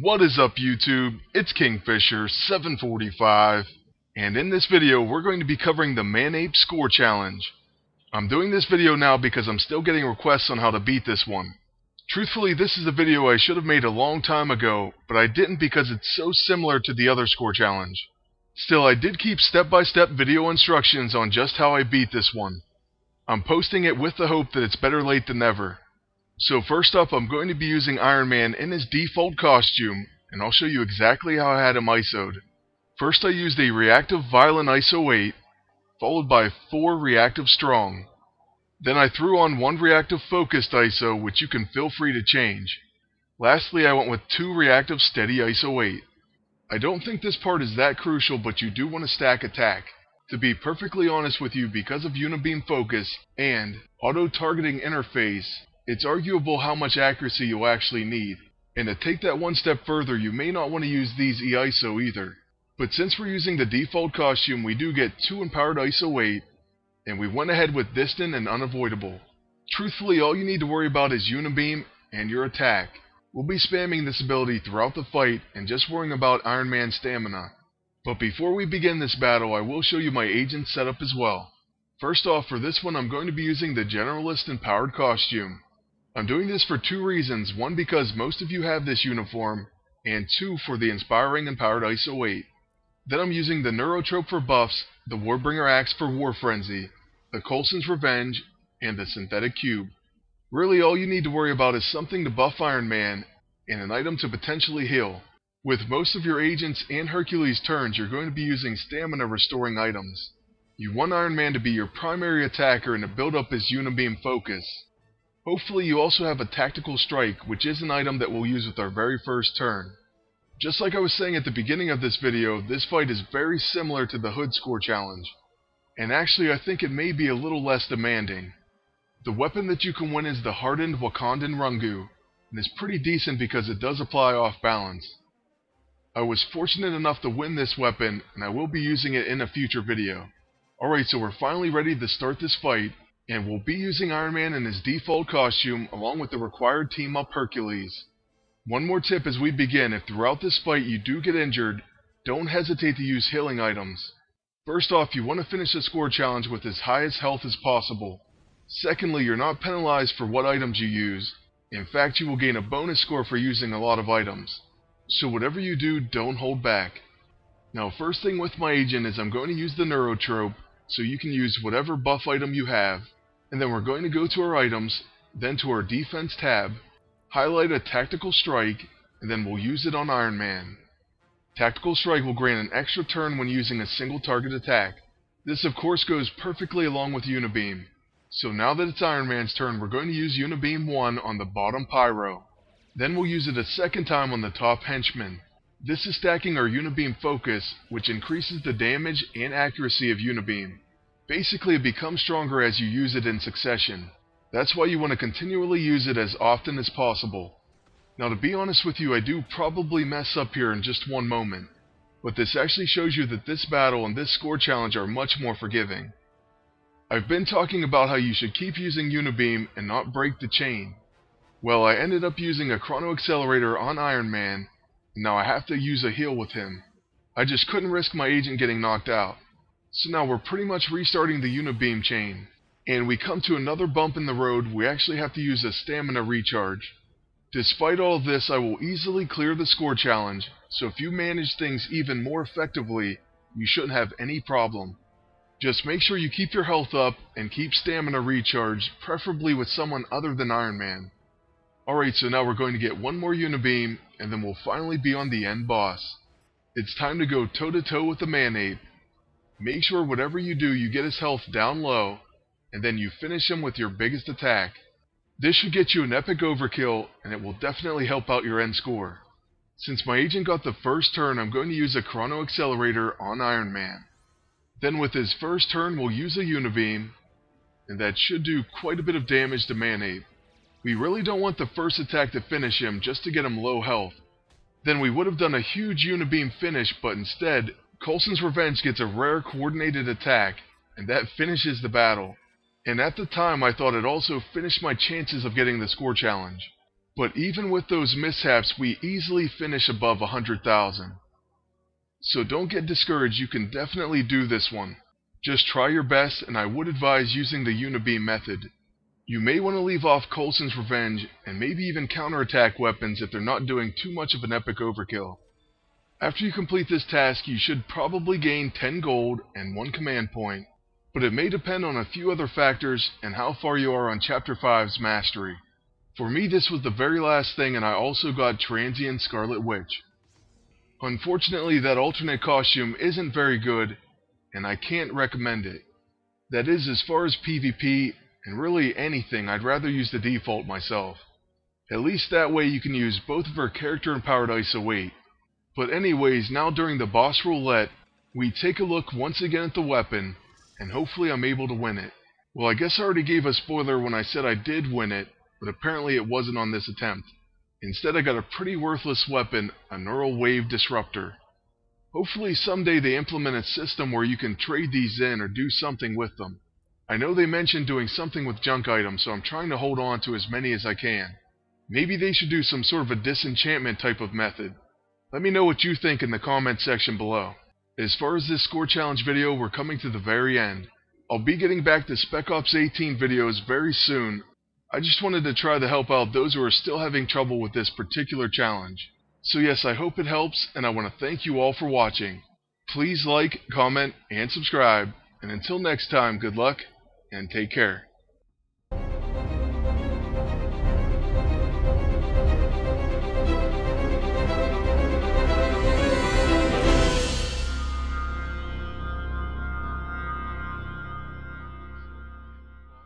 What is up, YouTube? It's Kingfisher745, and in this video we're going to be covering the Man-Ape score challenge. I'm doing this video now because I'm still getting requests on how to beat this one. Truthfully, this is a video I should have made a long time ago, but I didn't because it's so similar to the other score challenge. Still, I did keep step-by-step video instructions on just how I beat this one. I'm posting it with the hope that it's better late than never. So first up, I'm going to be using Iron Man in his default costume, and I'll show you exactly how I had him ISO'd. First I used a reactive violent ISO 8, followed by 4 reactive strong. Then I threw on 1 reactive focused ISO, which you can feel free to change. Lastly, I went with 2 reactive steady ISO 8. I don't think this part is that crucial, but you do want to stack attack. To be perfectly honest with you, because of Uni-beam focus and auto-targeting interface, it's arguable how much accuracy you'll actually need. And to take that one step further, you may not want to use these EISO either. But since we're using the default costume, we do get 2 empowered ISO 8, and we went ahead with distant and unavoidable. Truthfully, all you need to worry about is Uni-beam and your attack. We'll be spamming this ability throughout the fight and just worrying about Iron Man's stamina. But before we begin this battle, I will show you my agent setup as well. First off, for this one I'm going to be using the Generalist Empowered costume. I'm doing this for 2 reasons, 1 because most of you have this uniform, and 2 for the Inspiring Empowered ISO 8. Then I'm using the Neurotrope for buffs, the Warbringer Axe for War Frenzy, the Coulson's Revenge, and the Synthetic Cube. Really all you need to worry about is something to buff Iron Man, and an item to potentially heal. With most of your agents and Hercules turns, you're going to be using stamina restoring items. You want Iron Man to be your primary attacker and to build up his Uni-beam focus. Hopefully you also have a Tactical Strike, which is an item that we'll use with our very first turn. Just like I was saying at the beginning of this video, this fight is very similar to the Hood score challenge. And actually I think it may be a little less demanding. The weapon that you can win is the Hardened Wakandan Rungu, and it's pretty decent because it does apply off balance. I was fortunate enough to win this weapon, and I will be using it in a future video. Alright, so we're finally ready to start this fight, and we'll be using Iron Man in his default costume along with the required team-up Hercules. One more tip as we begin: if throughout this fight you do get injured, don't hesitate to use healing items. First off, you want to finish the score challenge with as high as health as possible. Secondly, you're not penalized for what items you use. In fact, you will gain a bonus score for using a lot of items. So whatever you do, don't hold back. Now first thing with my agent is I'm going to use the Neurotrope, so you can use whatever buff item you have. And then we're going to go to our items, then to our defense tab, highlight a Tactical Strike, and then we'll use it on Iron Man. Tactical Strike will grant an extra turn when using a single target attack. This of course goes perfectly along with Uni-beam. So now that it's Iron Man's turn, we're going to use Uni-beam 1 on the bottom Pyro. Then we'll use it a second time on the top Henchman. This is stacking our Uni-beam focus, which increases the damage and accuracy of Uni-beam. Basically, it becomes stronger as you use it in succession. That's why you want to continually use it as often as possible. Now to be honest with you, I do probably mess up here in just one moment. But this actually shows you that this battle and this score challenge are much more forgiving. I've been talking about how you should keep using Uni-beam and not break the chain. Well, I ended up using a Chrono Accelerator on Iron Man, and now I have to use a heal with him. I just couldn't risk my agent getting knocked out. So now we're pretty much restarting the Uni-beam chain, and we come to another bump in the road. We actually have to use a stamina recharge. Despite all of this, I will easily clear the score challenge, so if you manage things even more effectively, you shouldn't have any problem. Just make sure you keep your health up and keep stamina recharged, preferably with someone other than Iron Man. Alright, so now we're going to get one more Uni-beam, and then we'll finally be on the end boss. It's time to go toe-to-toe with the Man-Ape. Make sure whatever you do, you get his health down low, and then you finish him with your biggest attack. This should get you an epic overkill, and it will definitely help out your end score. Since my agent got the first turn, I'm going to use a Chrono Accelerator on Iron Man. Then with his first turn, we'll use a Uni-beam, and that should do quite a bit of damage to Man-Ape. We really don't want the first attack to finish him, just to get him low health. Then we would have done a huge Uni-beam finish, but instead, Coulson's Revenge gets a rare coordinated attack, and that finishes the battle. And at the time I thought it also finished my chances of getting the score challenge. But even with those mishaps, we easily finish above 100,000. So don't get discouraged, you can definitely do this one. Just try your best, and I would advise using the Uni-beam method. You may want to leave off Coulson's Revenge, and maybe even counterattack weapons if they're not doing too much of an epic overkill. After you complete this task, you should probably gain 10 gold and 1 command point, but it may depend on a few other factors and how far you are on Chapter 5's Mastery. For me, this was the very last thing, and I also got Transient Scarlet Witch. Unfortunately, that alternate costume isn't very good, and I can't recommend it. That is, as far as PvP, and really anything, I'd rather use the default myself. At least that way you can use both of her character and powered ISO 8. But anyways, now during the boss roulette, we take a look once again at the weapon, and hopefully I'm able to win it. Well, I guess I already gave a spoiler when I said I did win it, but apparently it wasn't on this attempt. Instead, I got a pretty worthless weapon, a Neural Wave Disruptor. Hopefully someday they implement a system where you can trade these in or do something with them. I know they mentioned doing something with junk items, so I'm trying to hold on to as many as I can. Maybe they should do some sort of a disenchantment type of method. Let me know what you think in the comment section below. As far as this score challenge video, we're coming to the very end. I'll be getting back to Spec Ops 18 videos very soon. I just wanted to try to help out those who are still having trouble with this particular challenge. So yes, I hope it helps, and I want to thank you all for watching. Please like, comment, and subscribe, and until next time, good luck, and take care.